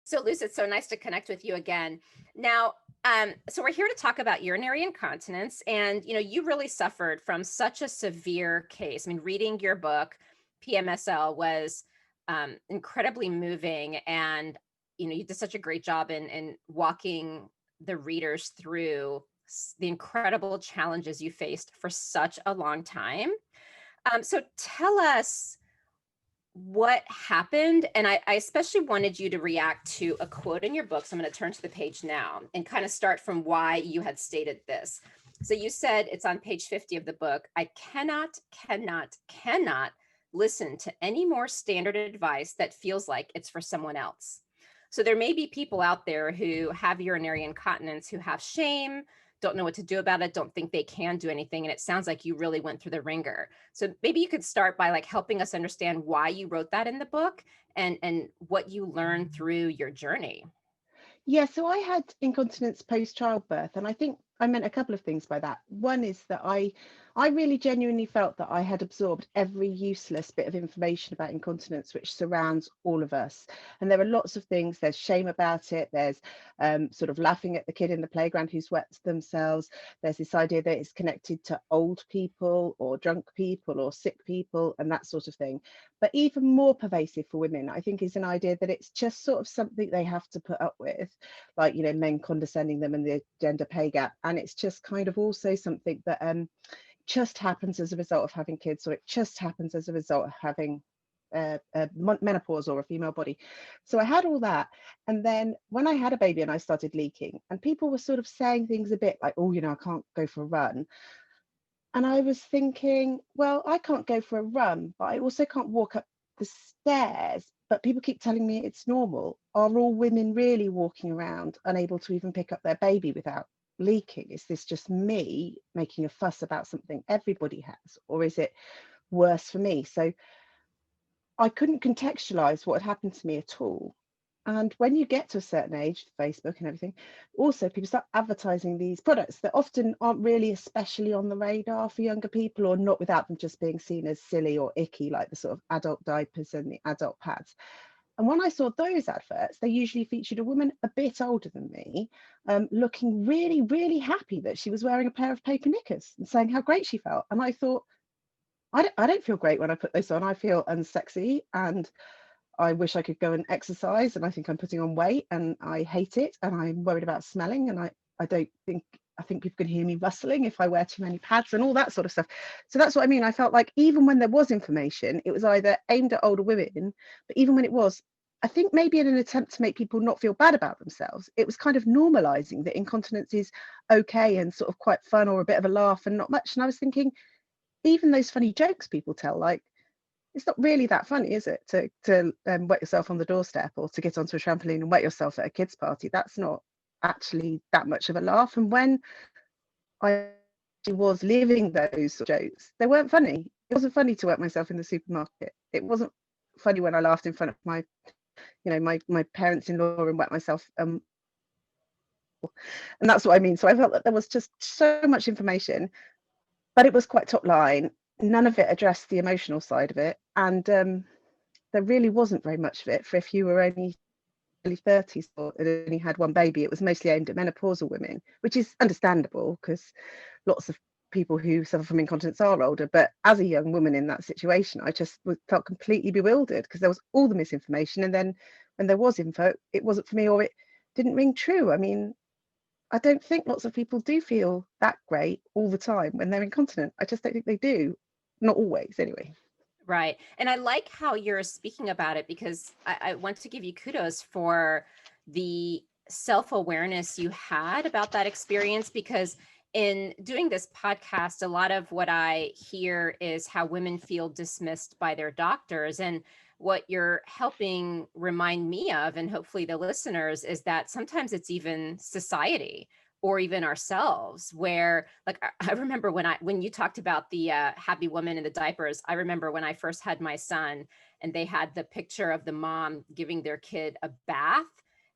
So Luce, it's so nice to connect with you again. Now, so we're here to talk about urinary incontinence, and you really suffered from such a severe case. I mean, reading your book, PMSL, was incredibly moving, and you did such a great job in walking the readers through the incredible challenges you faced for such a long time. So tell us what happened. And I especially wanted you to react to a quote in your book. So I'm going to turn to the page now and kind of start from why you had stated this. So you said, it's on page 50 of the book, I cannot listen to any more standard advice that feels like it's for someone else. So there may be people out there who have urinary incontinence, who have shame, don't know what to do about it, don't think they can do anything. And it sounds like you really went through the ringer. So maybe you could start by helping us understand why you wrote that in the book and what you learned through your journey. Yeah, so I had incontinence post-childbirth, and I think I meant a couple of things by that. One is that I really genuinely felt that I had absorbed every useless bit of information about incontinence which surrounds all of us. And there are lots of things. There's shame about it. There's sort of laughing at the kid in the playground who's wet themselves. There's this idea that it's connected to old people or drunk people or sick people and that sort of thing. But even more pervasive for women, I think, is an idea that it's just sort of something they have to put up with, like, men condescending them and the gender pay gap. And it's just kind of also something that just happens as a result of having kids, or it just happens as a result of having menopause or a female body. So I had all that. And then when I had a baby and I started leaking, and people were sort of saying things a bit like, oh, I can't go for a run. And I was thinking, well, I can't go for a run, but I also can't walk up the stairs. But people keep telling me it's normal. Are all women really walking around unable to even pick up their baby without leaking? Is this just me making a fuss about something everybody has, or is it worse for me? So I couldn't contextualize what had happened to me at all. And when you get to a certain age, Facebook and everything, also people start advertising these products that often aren't really especially on the radar for younger people, or not without them just being seen as silly or icky, like the sort of adult diapers and the adult pads. And when I saw those adverts, they usually featured a woman a bit older than me, looking really, really happy that she was wearing a pair of paper knickers and saying how great she felt. And I thought, I don't feel great when I put this on. I feel unsexy, and I wish I could go and exercise, and I think I'm putting on weight, and I hate it, and I'm worried about smelling, and I think people can hear me rustling if I wear too many pads and all that sort of stuff. So that's what I mean. I felt like even when there was information, it was either aimed at older women, but even when it was, I think maybe in an attempt to make people not feel bad about themselves, it was kind of normalizing that incontinence is okay and sort of quite fun or a bit of a laugh and not much. And I was thinking, even those funny jokes people tell, like, it's not really that funny, is it, to wet yourself on the doorstep, or to get onto a trampoline and wet yourself at a kid's party? That's not actually that much of a laugh. And when I was living those jokes, they weren't funny. It wasn't funny to wet myself in the supermarket. It wasn't funny when I laughed in front of my parents-in-law and wet myself. And that's what I mean. So I felt that there was just so much information, but it was quite top line. None of it addressed the emotional side of it, and there really wasn't very much of it for if you were only early 30s or had only had one baby. It was mostly aimed at menopausal women, which is understandable because lots of people who suffer from incontinence are older. But as a young woman in that situation, I just felt completely bewildered because there was all the misinformation, and then when there was info, it wasn't for me, or it didn't ring true. I mean, I don't think lots of people do feel that great all the time when they're incontinent. I just don't think they do. Not always, anyway. Right. And I like how you're speaking about it, because I want to give you kudos for the self-awareness you had about that experience, because in doing this podcast, a lot of what I hear is how women feel dismissed by their doctors. And what you're helping remind me of, and hopefully the listeners, is that sometimes it's even society or even ourselves, where, like, I remember when you talked about the happy woman in the diapers, I remember when I first had my son, and they had the picture of the mom giving their kid a bath,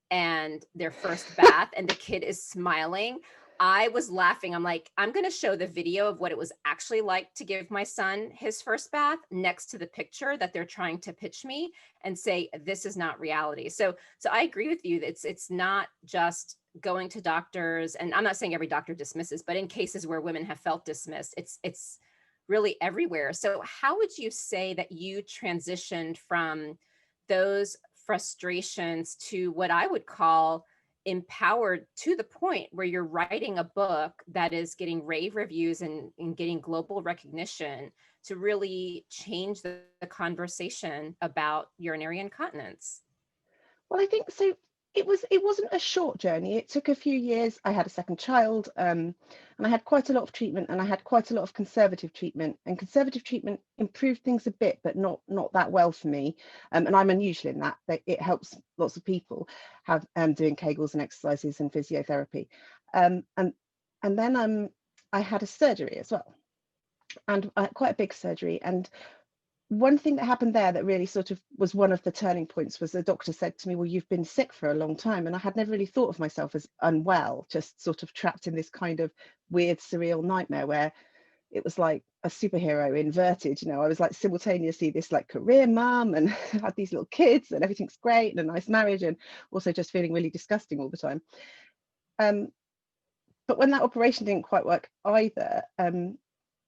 and their first bath, and the kid is smiling. I was laughing. I'm like, I'm going to show the video of what it was actually like to give my son his first bath next to the picture that they're trying to pitch me, and say, this is not reality. So I agree with you. It's not just going to doctors, and I'm not saying every doctor dismisses, but in cases where women have felt dismissed, it's really everywhere. So how would you say that you transitioned from those frustrations to what I would call empowered, to the point where you're writing a book that is getting rave reviews and getting global recognition to really change the conversation about urinary incontinence? Well, I think so. It wasn't a short journey. It took a few years. I had a second child, and I had quite a lot of treatment, and I had quite a lot of conservative treatment. And conservative treatment improved things a bit, but not that well for me. And I'm unusual in that it helps lots of people have doing Kegels and exercises and physiotherapy. And then I had a surgery as well, and quite a big surgery. And one thing that happened there that really sort of was one of the turning points was the doctor said to me, well, you've been sick for a long time. And I had never really thought of myself as unwell, just sort of trapped in this kind of weird, surreal nightmare where it was like a superhero inverted. I was like simultaneously this like career mum and had these little kids and everything's great and a nice marriage, and also just feeling really disgusting all the time. But when that operation didn't quite work either,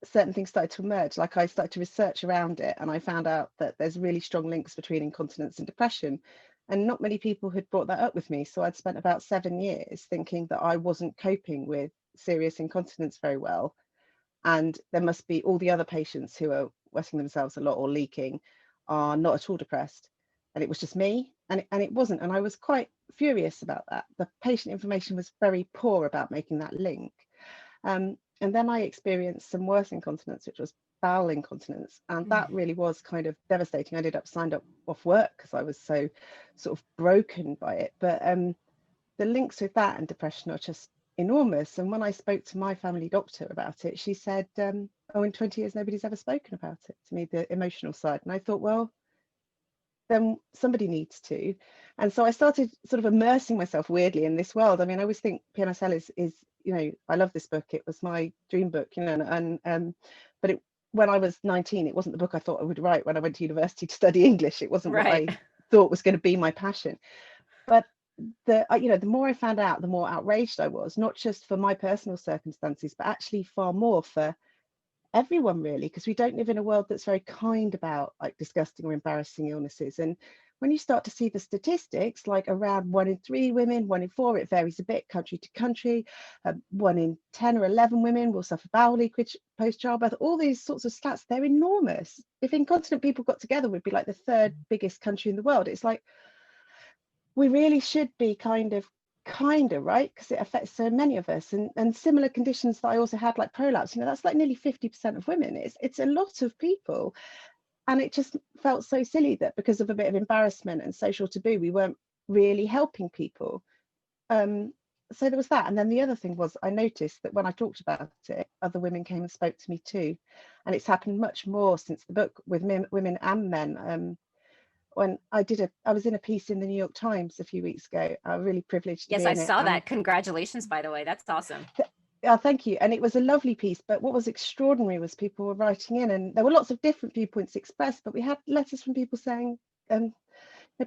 certain things started to emerge. Like I started to research around it, and I found out that there's really strong links between incontinence and depression, and not many people had brought that up with me. So I'd spent about 7 years thinking that I wasn't coping with serious incontinence very well, and there must be all the other patients who are wetting themselves a lot or leaking are not at all depressed, and it was just me. And it wasn't, and I was quite furious about that. The patient information was very poor about making that link. And then I experienced some worse incontinence, which was bowel incontinence. And that really was kind of devastating. I ended up signed up off work because I was so sort of broken by it. But the links with that and depression are just enormous. And when I spoke to my family doctor about it, she said, oh, in 20 years, nobody's ever spoken about it to me, the emotional side. And I thought, well, then somebody needs to. And so I started sort of immersing myself weirdly in this world. I mean, I always think PMSL is I love this book. It was my dream book, but when I was 19, it wasn't the book I thought I would write when I went to university to study English. It wasn't what I thought was going to be my passion. But the more I found out, the more outraged I was, not just for my personal circumstances, but actually far more for everyone, really, because we don't live in a world that's very kind about like disgusting or embarrassing illnesses. And when you start to see the statistics, like around 1 in 3 women, 1 in 4, it varies a bit country to country, 1 in 10 or 11 women will suffer bowel leakage post childbirth. All these sorts of stats, they're enormous. If incontinent people got together, we'd be like the 3rd biggest country in the world. It's like we really should be kinder, right? Because it affects so many of us. And similar conditions that I also had, like prolapse, that's like nearly 50% of women. It's a lot of people. And it just felt so silly that because of a bit of embarrassment and social taboo, we weren't really helping people. So there was that. And then the other thing was, I noticed that when I talked about it, other women came and spoke to me too. And it's happened much more since the book with women and men. When I was in a piece in the New York Times a few weeks ago. I was really privileged to be in it. Yes, I saw that. Congratulations, by the way. That's awesome. Oh, thank you. And it was a lovely piece. But what was extraordinary was people were writing in, and there were lots of different viewpoints expressed, but we had letters from people saying,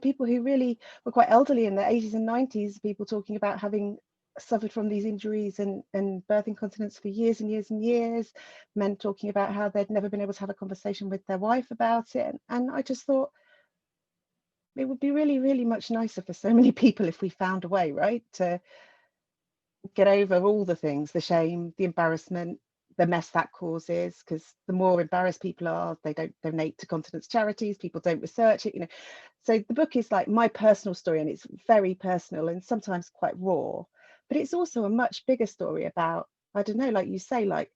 people who really were quite elderly in their 80s and 90s, people talking about having suffered from these injuries and birth incontinence for years and years and years, men talking about how they'd never been able to have a conversation with their wife about it. And I just thought, it would be really, really much nicer for so many people if we found a way, right, to get over all the things, the shame, the embarrassment, the mess that causes, because the more embarrassed people are, they don't donate to continence charities, people don't research it, So the book is like my personal story, and it's very personal and sometimes quite raw, but it's also a much bigger story about, I don't know, like you say, like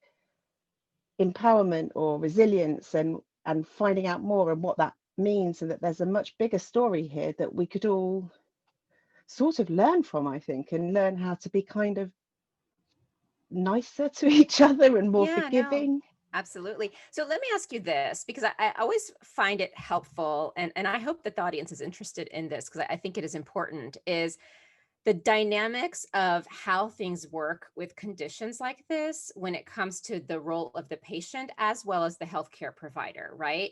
empowerment or resilience and finding out more and what that means, and that there's a much bigger story here that we could all sort of learn from, I think, and learn how to be kind of nicer to each other and more forgiving. No, absolutely. So let me ask you this, because I always find it helpful, and I hope that the audience is interested in this, because I think it is important, is the dynamics of how things work with conditions like this when it comes to the role of the patient as well as the healthcare provider, right?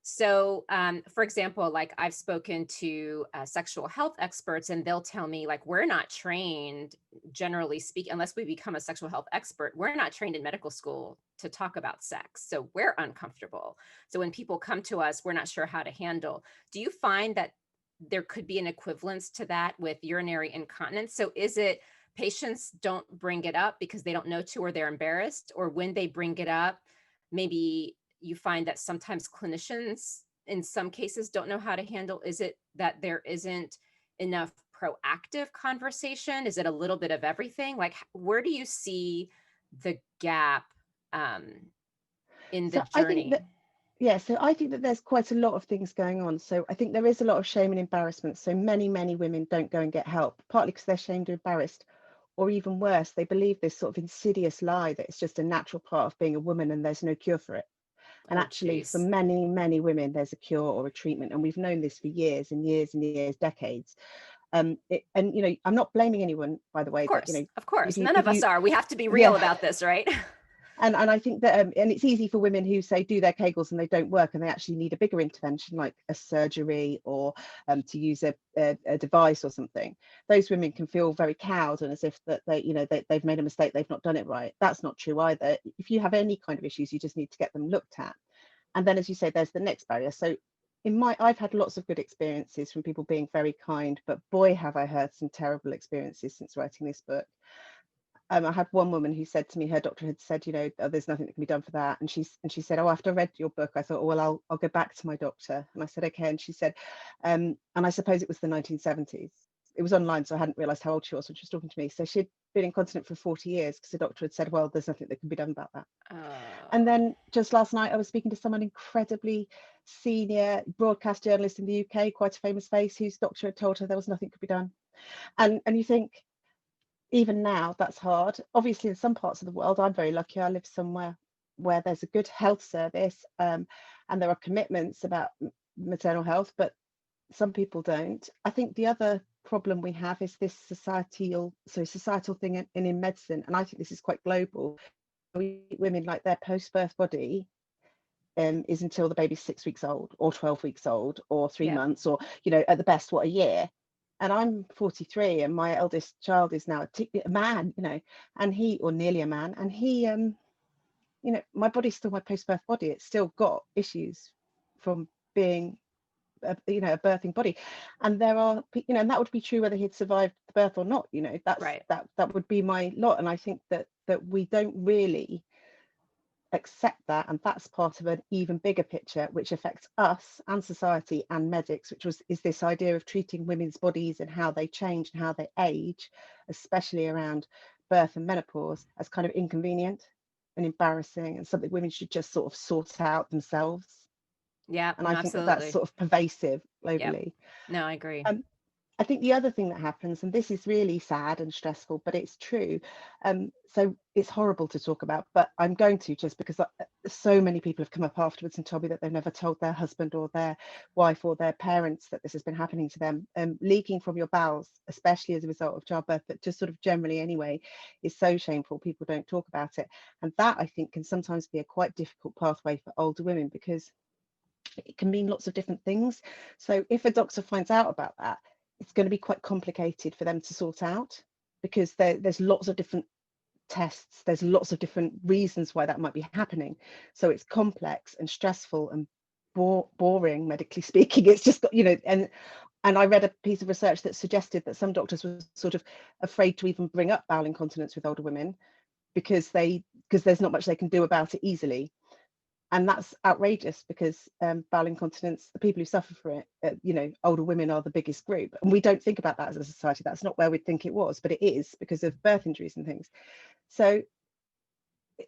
So, for example, like I've spoken to sexual health experts, and they'll tell me, like, we're not trained, generally speaking, unless we become a sexual health expert, we're not trained in medical school to talk about sex. So we're uncomfortable. So when people come to us, we're not sure how to handle. Do you find that there could be an equivalence to that with urinary incontinence? So is it patients don't bring it up because they don't know to, or they're embarrassed, or when they bring it up, maybe you find that sometimes clinicians in some cases don't know how to handle? Is it that there isn't enough proactive conversation? Is it a little bit of everything? Like, where do you see the gap um, in the So I think journey? that, yeah, so I think that there's quite a lot of things going on. So I think there is a lot of shame and embarrassment. So many women don't go and get help, partly because they're shamed or embarrassed, or even worse, they believe this sort of insidious lie that it's just a natural part of being a woman and there's no cure for it. And Oh, actually, for geez. many women, there's a cure or a treatment, and we've known this for years and years and years, decades. And I'm not blaming anyone, by the way, that Of course, none if of us you, are. We have to be real yeah. about this, right? And I think that and it's easy for women who say do their Kegels and they don't work and they actually need a bigger intervention like a surgery or to use a device or something. Those women can feel very cowed and as if that they've made a mistake, they've not done it right. That's not true either. If you have any kind of issues, you just need to get them looked at. And then, as you say, there's the next barrier. So I've had lots of good experiences from people being very kind, but boy, have I heard some terrible experiences since writing this book. I had one woman who said to me, her doctor had said, oh, there's nothing that can be done for that. And she said, oh, after I read your book, I thought, oh, well, I'll go back to my doctor. And I said, okay. And she said, and I suppose it was the 1970s. It was online, so I hadn't realised how old she was when she was talking to me. So she'd been incontinent for 40 years because the doctor had said, well, there's nothing that can be done about that. And Oh, then just last night, I was speaking to someone incredibly senior broadcast journalist in the UK, quite a famous face, whose doctor had told her there was nothing could be done. And you think, even now, that's hard. Obviously, in some parts of the world, I'm very lucky. I live somewhere where there's a good health service, and there are commitments about maternal health, but some people don't. I think the other problem we have is this societal thing in medicine, and I think this is quite global. Women, like, their post-birth body is until the baby's 6 weeks old or 12 weeks old or 3 yeah. months or at the best a year. And I'm 43 and my eldest child is now a man, and he, or nearly a man, and he my body's still my post-birth body. It's still got issues from being a birthing body. And there are and that would be true whether he'd survived the birth or not. Right. That would be my lot. And I think that we don't really accept that, and that's part of an even bigger picture which affects us and society and medics, which is this idea of treating women's bodies and how they change and how they age, especially around birth and menopause, as kind of inconvenient and embarrassing and something women should just sort of sort out themselves. Yeah, And no, I think that that's absolutely. sort of pervasive Yep. globally. No, I agree. I think the other thing that happens, and this is really sad and stressful, but it's true. So it's horrible to talk about, but I'm going to, just because so many people have come up afterwards and told me that they've never told their husband or their wife or their parents that this has been happening to them. Leaking from your bowels, especially as a result of childbirth, but just sort of generally anyway, is so shameful. People don't talk about it. And that, I think, can sometimes be a quite difficult pathway for older women because it can mean lots of different things. So if a doctor finds out about that, it's going to be quite complicated for them to sort out, because there's lots of different tests, there's lots of different reasons why that might be happening. So it's complex and stressful and boring, medically speaking. It's just got, and I read a piece of research that suggested that some doctors were sort of afraid to even bring up bowel incontinence with older women because there's not much they can do about it easily. And that's outrageous, because bowel incontinence, the people who suffer from it, older women are the biggest group, and we don't think about that as a society. That's not where we'd think it was, but it is, because of birth injuries and things. So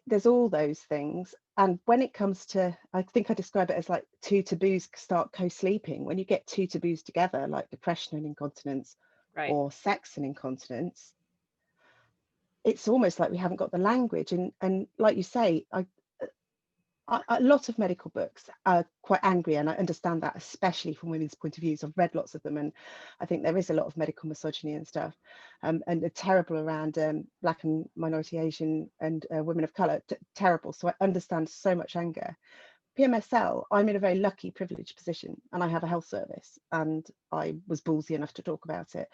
there's all those things. And when it comes to, I think I describe it as like two taboos start co-sleeping. When you get two taboos together, like depression and incontinence, Right. or sex and incontinence, it's almost like we haven't got the language. And like you say, a lot of medical books are quite angry, and I understand that, especially from women's point of views. I've read lots of them, and I think there is a lot of medical misogyny and stuff, and they're terrible around Black and minority Asian and women of colour, terrible. So I understand so much anger. PMSL, I'm in a very lucky, privileged position, and I have a health service, and I was ballsy enough to talk about it.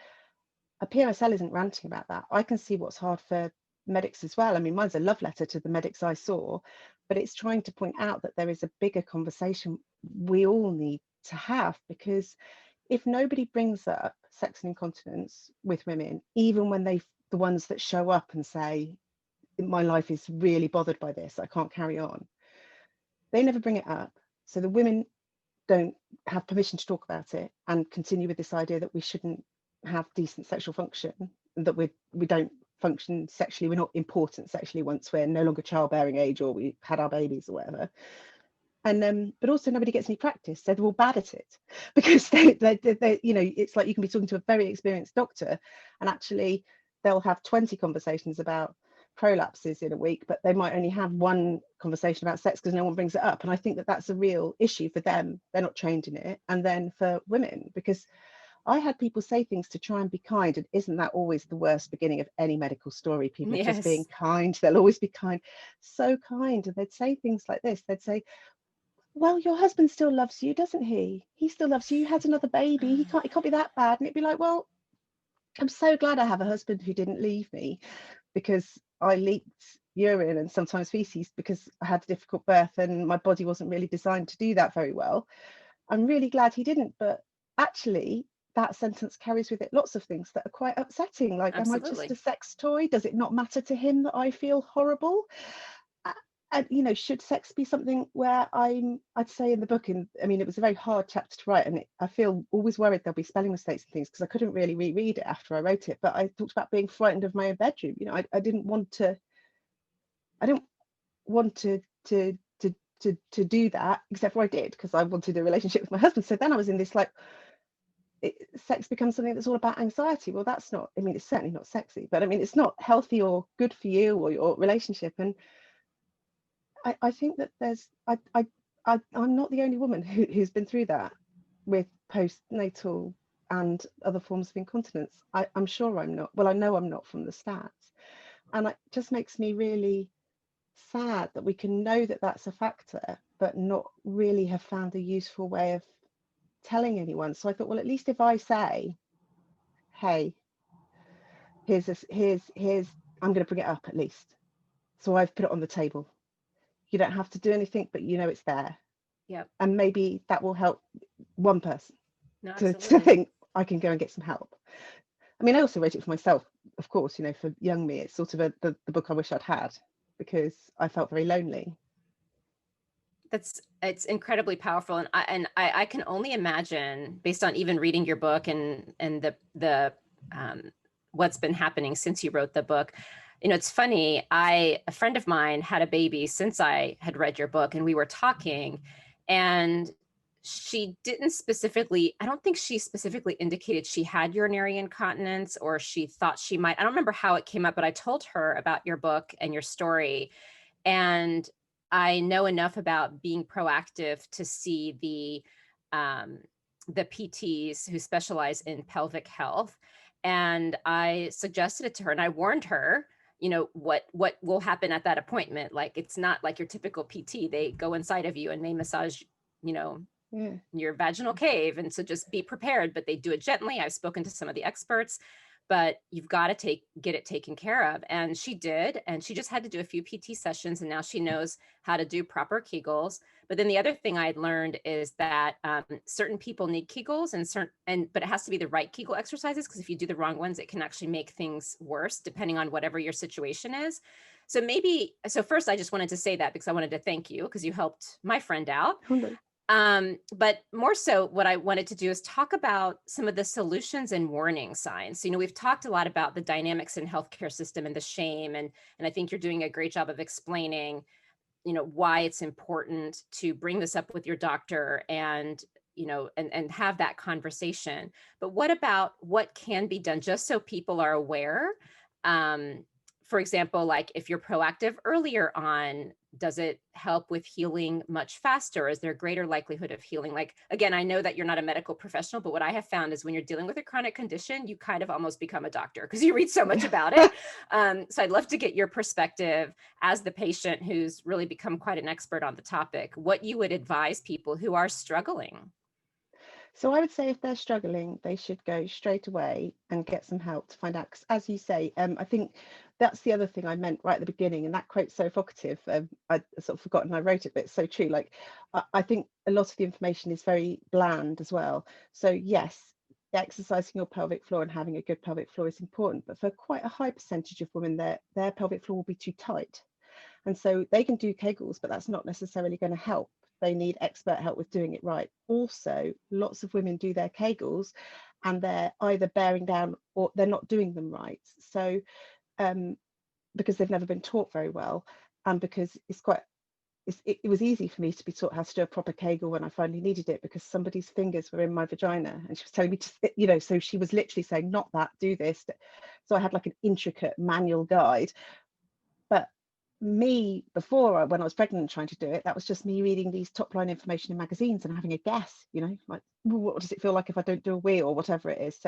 A PMSL isn't ranting about that. I can see what's hard for medics as well. I mean, mine's a love letter to the medics I saw, but it's trying to point out that there is a bigger conversation we all need to have, because if nobody brings up sex and incontinence with women, even when the ones that show up and say, my life is really bothered by this, I can't carry on, they never bring it up. So the women don't have permission to talk about it and continue with this idea that we shouldn't have decent sexual function, that we don't function sexually, we're not important sexually once we're no longer childbearing age or we had our babies or whatever. And but also nobody gets any practice, so they're all bad at it, because they you know, it's like you can be talking to a very experienced doctor and actually they'll have 20 conversations about prolapses in a week, but they might only have one conversation about sex because no one brings it up. And I think that that's a real issue for them. They're not trained in it. And then for women, because I had people say things to try and be kind, and isn't that always the worst beginning of any medical story? People Yes. just being kind, they'll always be kind, so kind. And they'd say things like this, they'd say, well, your husband still loves you, doesn't he? He still loves you, you had another baby, he can't be that bad. And it'd be like, well, I'm so glad I have a husband who didn't leave me, because I leaked urine and sometimes feces because I had a difficult birth and my body wasn't really designed to do that very well. I'm really glad he didn't, but actually that sentence carries with it lots of things that are quite upsetting, like, Absolutely. am I just a sex toy? Does it not matter to him that I feel horrible? And you know, should sex be something where I'd say in the book, and I mean, it was a very hard chapter to write, and I feel always worried there'll be spelling mistakes and things because I couldn't really reread it after I wrote it. But I talked about being frightened of my own bedroom. You know, I didn't want to do that, except for I did because I wanted a relationship with my husband. So then I was in this, like, sex becomes something that's all about anxiety. Well, that's not, I mean, it's certainly not sexy, but I mean, it's not healthy or good for you or your relationship. And I think that I'm not the only woman who's been through that with postnatal and other forms of incontinence. I'm sure I'm not. Well, I know I'm not from the stats. And it just makes me really sad that we can know that that's a factor, but not really have found a useful way of telling anyone. So I thought, well, at least if I say, hey, here's I'm going to bring it up at least. So I've put it on the table. You don't have to do anything, but you know it's there. Yep. And maybe that will help one person to Absolutely. think I can go and get some help. I mean, I also wrote it for myself, of course, you know, for young me. It's sort of the book I wish I'd had because I felt very lonely. It's incredibly powerful, and I can only imagine, based on even reading your book and the what's been happening since you wrote the book. You know, it's funny. A friend of mine had a baby since I had read your book, and we were talking, and she didn't specifically, I don't think she specifically indicated she had urinary incontinence, or she thought she might. I don't remember how it came up, but I told her about your book and your story. And I know enough about being proactive to see the PTs who specialize in pelvic health. And I suggested it to her, and I warned her, you know, what will happen at that appointment. Like, it's not like your typical PT. They go inside of you and they massage, you know, your vaginal cave. And so just be prepared, but they do it gently. I've spoken to some of the experts, but you've got to get it taken care of. And she did, and she just had to do a few PT sessions, and now she knows how to do proper Kegels. But then the other thing I had learned is that certain people need Kegels, but it has to be the right Kegel exercises, because if you do the wrong ones, it can actually make things worse depending on whatever your situation is. So first, I just wanted to say that because I wanted to thank you because you helped my friend out. But more so, what I wanted to do is talk about some of the solutions and warning signs. So, you know, we've talked a lot about the dynamics in healthcare system and the shame, and I think you're doing a great job of explaining, you know, why it's important to bring this up with your doctor and, you know, and have that conversation. But what about what can be done just so people are aware? For example, like if you're proactive earlier on, Does it help with healing much faster? Is there a greater likelihood of healing? Like, again, I know that you're not a medical professional, but what I have found is when you're dealing with a chronic condition, you kind of almost become a doctor because you read so much about it. So I'd love to get your perspective as the patient who's really become quite an expert on the topic, what you would advise people who are struggling. So I would say if they're struggling, they should go straight away and get some help to find out. 'Cause as you say, I think that's the other thing I meant right at the beginning, and that quote's so evocative. I sort of forgotten I wrote it, but it's so true. Like I think a lot of the information is very bland as well. So yes, exercising your pelvic floor and having a good pelvic floor is important, but for quite a high percentage of women, their pelvic floor will be too tight. And so they can do Kegels, but that's not necessarily going to help. They need expert help with doing it right. Also, lots of women do their Kegels and they're either bearing down or they're not doing them right. So because they've never been taught very well, and because it was easy for me to be taught how to do a proper Kegel when I finally needed it, because somebody's fingers were in my vagina and she was telling me to, so she was literally saying, not that, do this. So I had like an intricate manual guide. But me before, when I was pregnant and trying to do it, that was just me reading these top line information in magazines and having a guess, like, what does it feel like if I don't do a wee or whatever it is.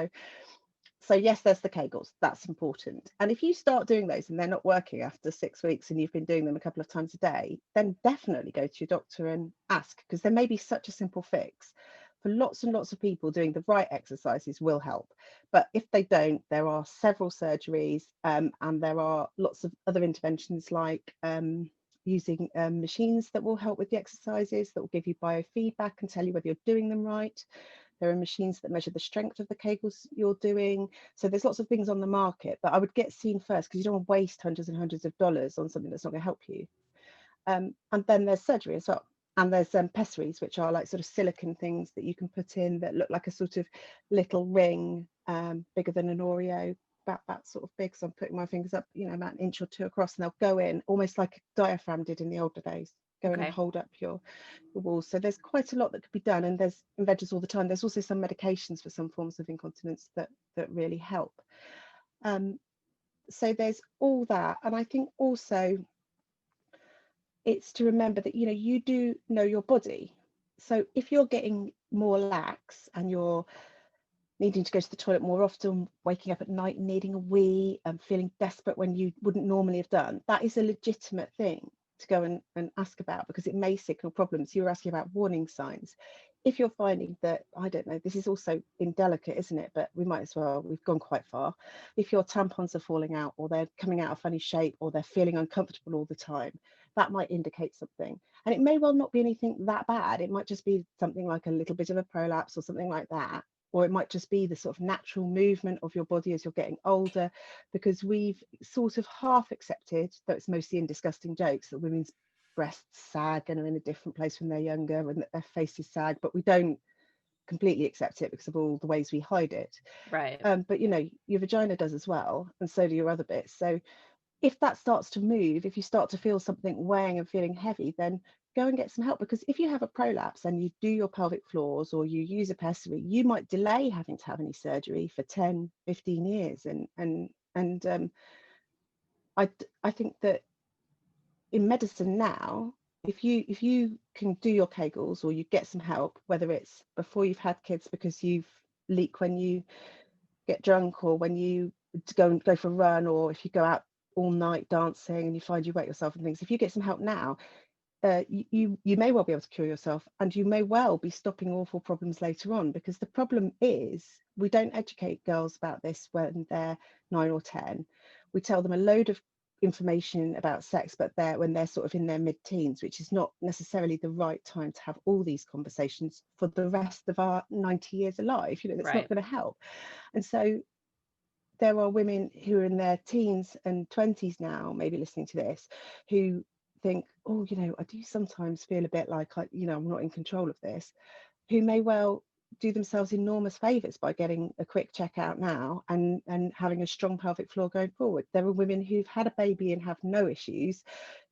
So yes, there's the Kegels, that's important. And if you start doing those and they're not working after 6 weeks and you've been doing them a couple of times a day, then definitely go to your doctor and ask, because there may be such a simple fix. For lots and lots of people, doing the right exercises will help. But if they don't, there are several surgeries, and there are lots of other interventions like using machines that will help with the exercises, that will give you biofeedback and tell you whether you're doing them right. There are machines that measure the strength of the Kegels you're doing. So there's lots of things on the market, but I would get seen first, because you don't want to waste hundreds and hundreds of dollars on something that's not going to help you. And then there's surgery as well. And there's pessaries, which are like sort of silicone things that you can put in that look like a sort of little ring, bigger than an Oreo, about that sort of big. So I'm putting my fingers up, about an inch or two across, and they'll go in almost like a diaphragm did in the older days, go in and hold up your walls. So there's quite a lot that could be done, and there's inventions all the time. There's also some medications for some forms of incontinence that really help. So there's all that. And I think also it's to remember that you do know your body. So if you're getting more lax and you're needing to go to the toilet more often, waking up at night and needing a wee, and feeling desperate when you wouldn't normally have done, that is a legitimate thing to go and ask about, because it may signal problems. You were asking about warning signs. If you're finding that, I don't know, this is also indelicate, isn't it? But we might as well, we've gone quite far. If your tampons are falling out, or they're coming out of funny shape, or they're feeling uncomfortable all the time, that might indicate something. And it may well not be anything that bad. It might just be something like a little bit of a prolapse or something like that. Or it might just be the sort of natural movement of your body as you're getting older, because we've sort of half accepted, though it's mostly in disgusting jokes, that women's breasts sag and are in a different place when they're younger, and that their faces sag, but we don't completely accept it because of all the ways we hide it. Right. But your vagina does as well, and so do your other bits. So if that starts to move, if you start to feel something weighing and feeling heavy, then go and get some help. Because if you have a prolapse and you do your pelvic floors or you use a pessary, you might delay having to have any surgery for 10, 15 years. And I think that in medicine now, if you can do your Kegels, or you get some help, whether it's before you've had kids because you've leak when you get drunk, or when you go for a run, or if you go out all night dancing and you find you wet yourself and things, if you get some help now, you may well be able to cure yourself, and you may well be stopping awful problems later on. Because the problem is, we don't educate girls about this when they're 9 or 10. We tell them a load of information about sex, but when they're sort of in their mid-teens, which is not necessarily the right time to have all these conversations for the rest of our 90 years alive. That's Right. not going to help. And so there are women who are in their teens and 20s now, maybe listening to this, who think, oh, I do sometimes feel a bit like I'm not in control of this, who may well do themselves enormous favors by getting a quick check out now and having a strong pelvic floor going forward. There are women who've had a baby and have no issues,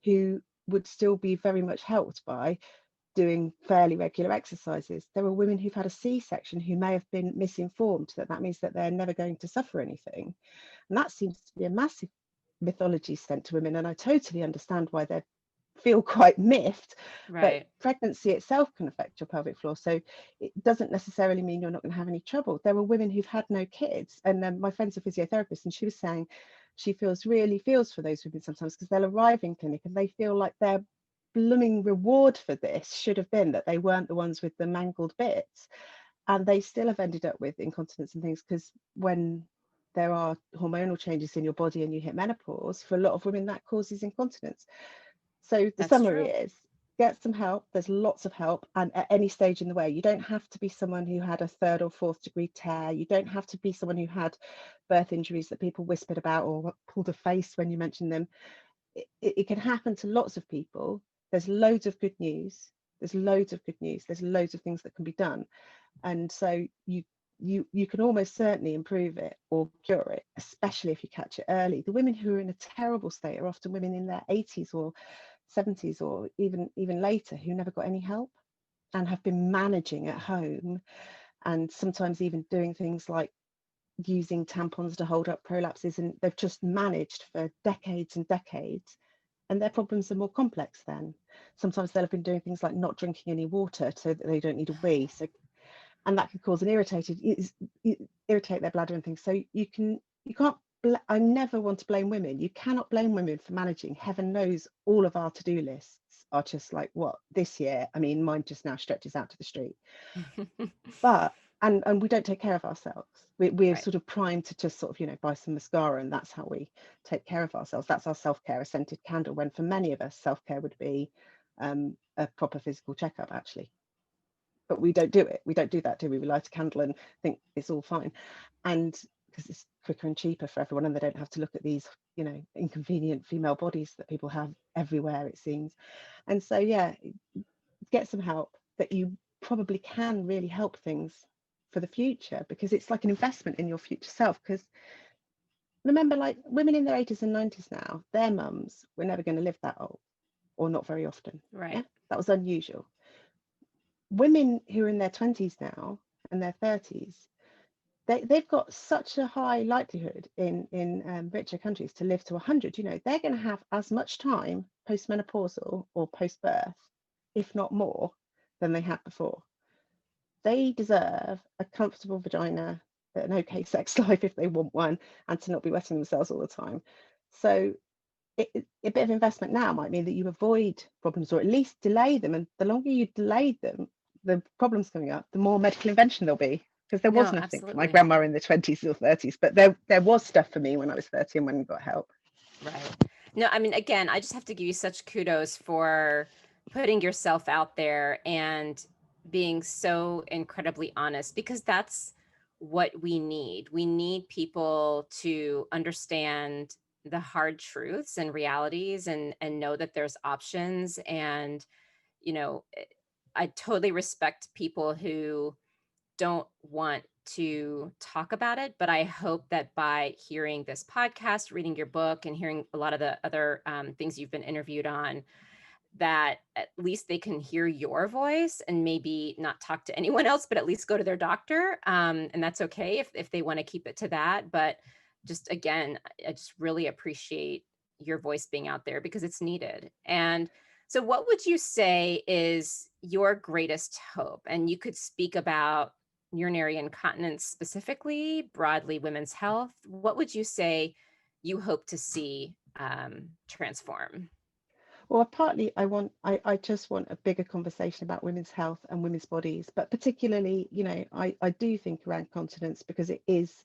who would still be very much helped by doing fairly regular exercises. There are women who've had a C-section who may have been misinformed that means that they're never going to suffer anything. And that seems to be a massive mythology sent to women. And I totally understand why they're feel quite miffed, but Right. pregnancy itself can affect your pelvic floor. So it doesn't necessarily mean you're not going to have any trouble. There were women who've had no kids, and my friend's a physiotherapist, and she was saying she really feels for those women sometimes, because they'll arrive in clinic and they feel like their blooming reward for this should have been that they weren't the ones with the mangled bits, and they still have ended up with incontinence and things, because when there are hormonal changes in your body and you hit menopause, for a lot of women that causes incontinence. So the That's summary true. is, get some help. There's lots of help, and at any stage in the way. You don't have to be someone who had a 3rd or 4th degree tear. You don't have to be someone who had birth injuries that people whispered about or pulled a face when you mentioned them. It can happen to lots of people. There's loads of good news. There's loads of good news. There's loads of things that can be done, and so you can almost certainly improve it or cure it, especially if you catch it early. The women who are in a terrible state are often women in their 80s or 70s, or even later, who never got any help and have been managing at home, and sometimes even doing things like using tampons to hold up prolapses, and they've just managed for decades and decades, and their problems are more complex then. Sometimes they'll have been doing things like not drinking any water so that they don't need a wee, so, and that can cause an irritate their bladder and things. So you can't I never want to blame women. You cannot blame women for managing. Heaven knows all of our to-do lists are just like, what, this year, I mean, mine just now stretches out to the street. But and we don't take care of ourselves. We're Right. sort of primed to just sort of, buy some mascara, and that's how we take care of ourselves. That's our self-care, a scented candle, when for many of us self-care would be a proper physical checkup, actually. But we don't do it. We don't do that, do we? We light a candle and think it's all fine, and because it's quicker and cheaper for everyone, and they don't have to look at these, inconvenient female bodies that people have everywhere, it seems. And so, yeah, get some help, that you probably can really help things for the future, because it's like an investment in your future self. Because remember, like, women in their 80s and 90s now, their mums were never going to live that old, or not very often. Yeah, Right. that was unusual. Women who are in their 20s now and their 30s, they've got such a high likelihood in richer countries to live to 100. They're going to have as much time postmenopausal or post-birth, if not more, than they had before. They deserve a comfortable vagina, an okay sex life if they want one, and to not be wetting themselves all the time. So a bit of investment now might mean that you avoid problems, or at least delay them. And the longer you delay them, the problems coming up, the more medical invention there'll be. Because there was No, nothing for my absolutely. grandma in the 20s or 30s, but there was stuff for me when I was 30 and when I got help. Right. No, I mean, again, I just have to give you such kudos for putting yourself out there and being so incredibly honest, because that's what we need. We need people to understand the hard truths and realities, and know that there's options. And, you know, I totally respect people who don't want to talk about it, but I hope that by hearing this podcast, reading your book, and hearing a lot of the other things you've been interviewed on, that at least they can hear your voice and maybe not talk to anyone else, but at least go to their doctor. And that's okay if they want to keep it to that. But just again, I just really appreciate your voice being out there, because it's needed. And so, what would you say is your greatest hope? And you could speak about urinary incontinence specifically, broadly women's health. What would you say you hope to see transform? Well, partly I just want a bigger conversation about women's health and women's bodies, but particularly, I do think around continence, because it is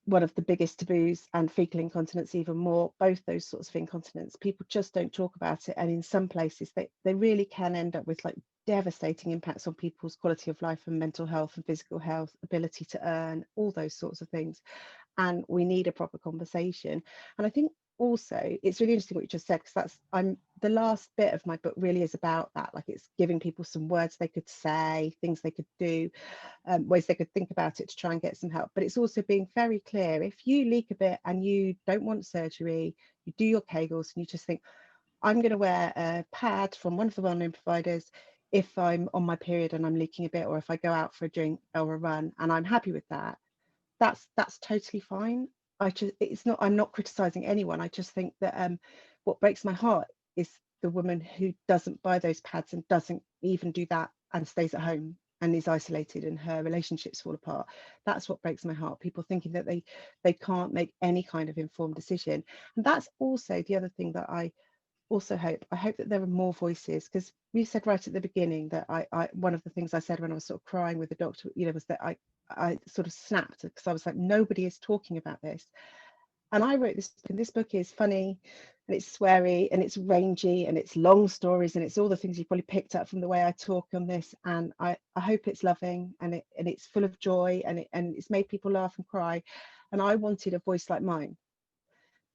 one of the biggest taboos, and fecal incontinence even more. Both those sorts of incontinence, people just don't talk about it, and in some places they really can end up with like devastating impacts on people's quality of life and mental health and physical health, ability to earn, all those sorts of things. And we need a proper conversation. And I think also it's really interesting what you just said, because I'm the last bit of my book really is about that. Like, it's giving people some words they could say, things they could do, ways they could think about it to try and get some help. But it's also being very clear: if you leak a bit and you don't want surgery, you do your Kegels and you just think, I'm going to wear a pad from one of the well-known providers if I'm on my period and I'm leaking a bit, or if I go out for a drink or a run and I'm happy with that, that's totally fine. I'm not criticizing anyone. I just think that what breaks my heart is the woman who doesn't buy those pads and doesn't even do that and stays at home and is isolated and her relationships fall apart. That's what breaks my heart. People thinking that they can't make any kind of informed decision. And that's also the other thing that I also hope. I hope that there are more voices, because you said right at the beginning that I one of the things I said when I was sort of crying with the doctor, you know, was that I sort of snapped, because I was like, nobody is talking about this. And I wrote this, and this book is funny and it's sweary and it's rangy and it's long stories and it's all the things you probably picked up from the way I talk on this. And I hope it's loving and it's full of joy and it's made people laugh and cry. And I wanted a voice like mine,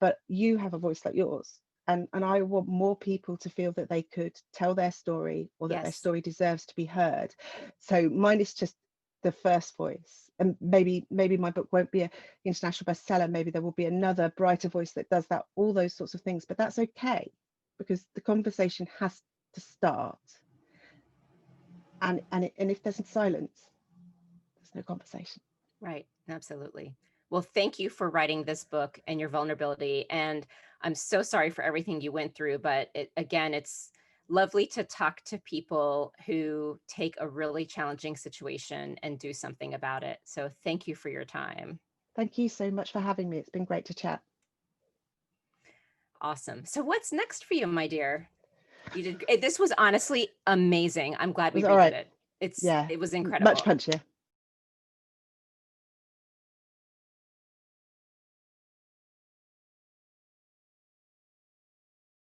but you have a voice like yours. And I want more people to feel that they could tell their story, or that their Yes. story deserves to be heard. So mine is just the first voice, and maybe my book won't be an international bestseller. Maybe there will be another brighter voice that does that, all those sorts of things, but that's okay, because the conversation has to start. And if there's silence, there's no conversation. Right. Absolutely. Well, thank you for writing this book and your vulnerability. And I'm so sorry for everything you went through, but again, it's lovely to talk to people who take a really challenging situation and do something about it. So thank you for your time. Thank you so much for having me. It's been great to chat. Awesome. So what's next for you, my dear? This was honestly amazing. I'm glad It we was all redid right. it. Yeah, It was much incredible. punchier.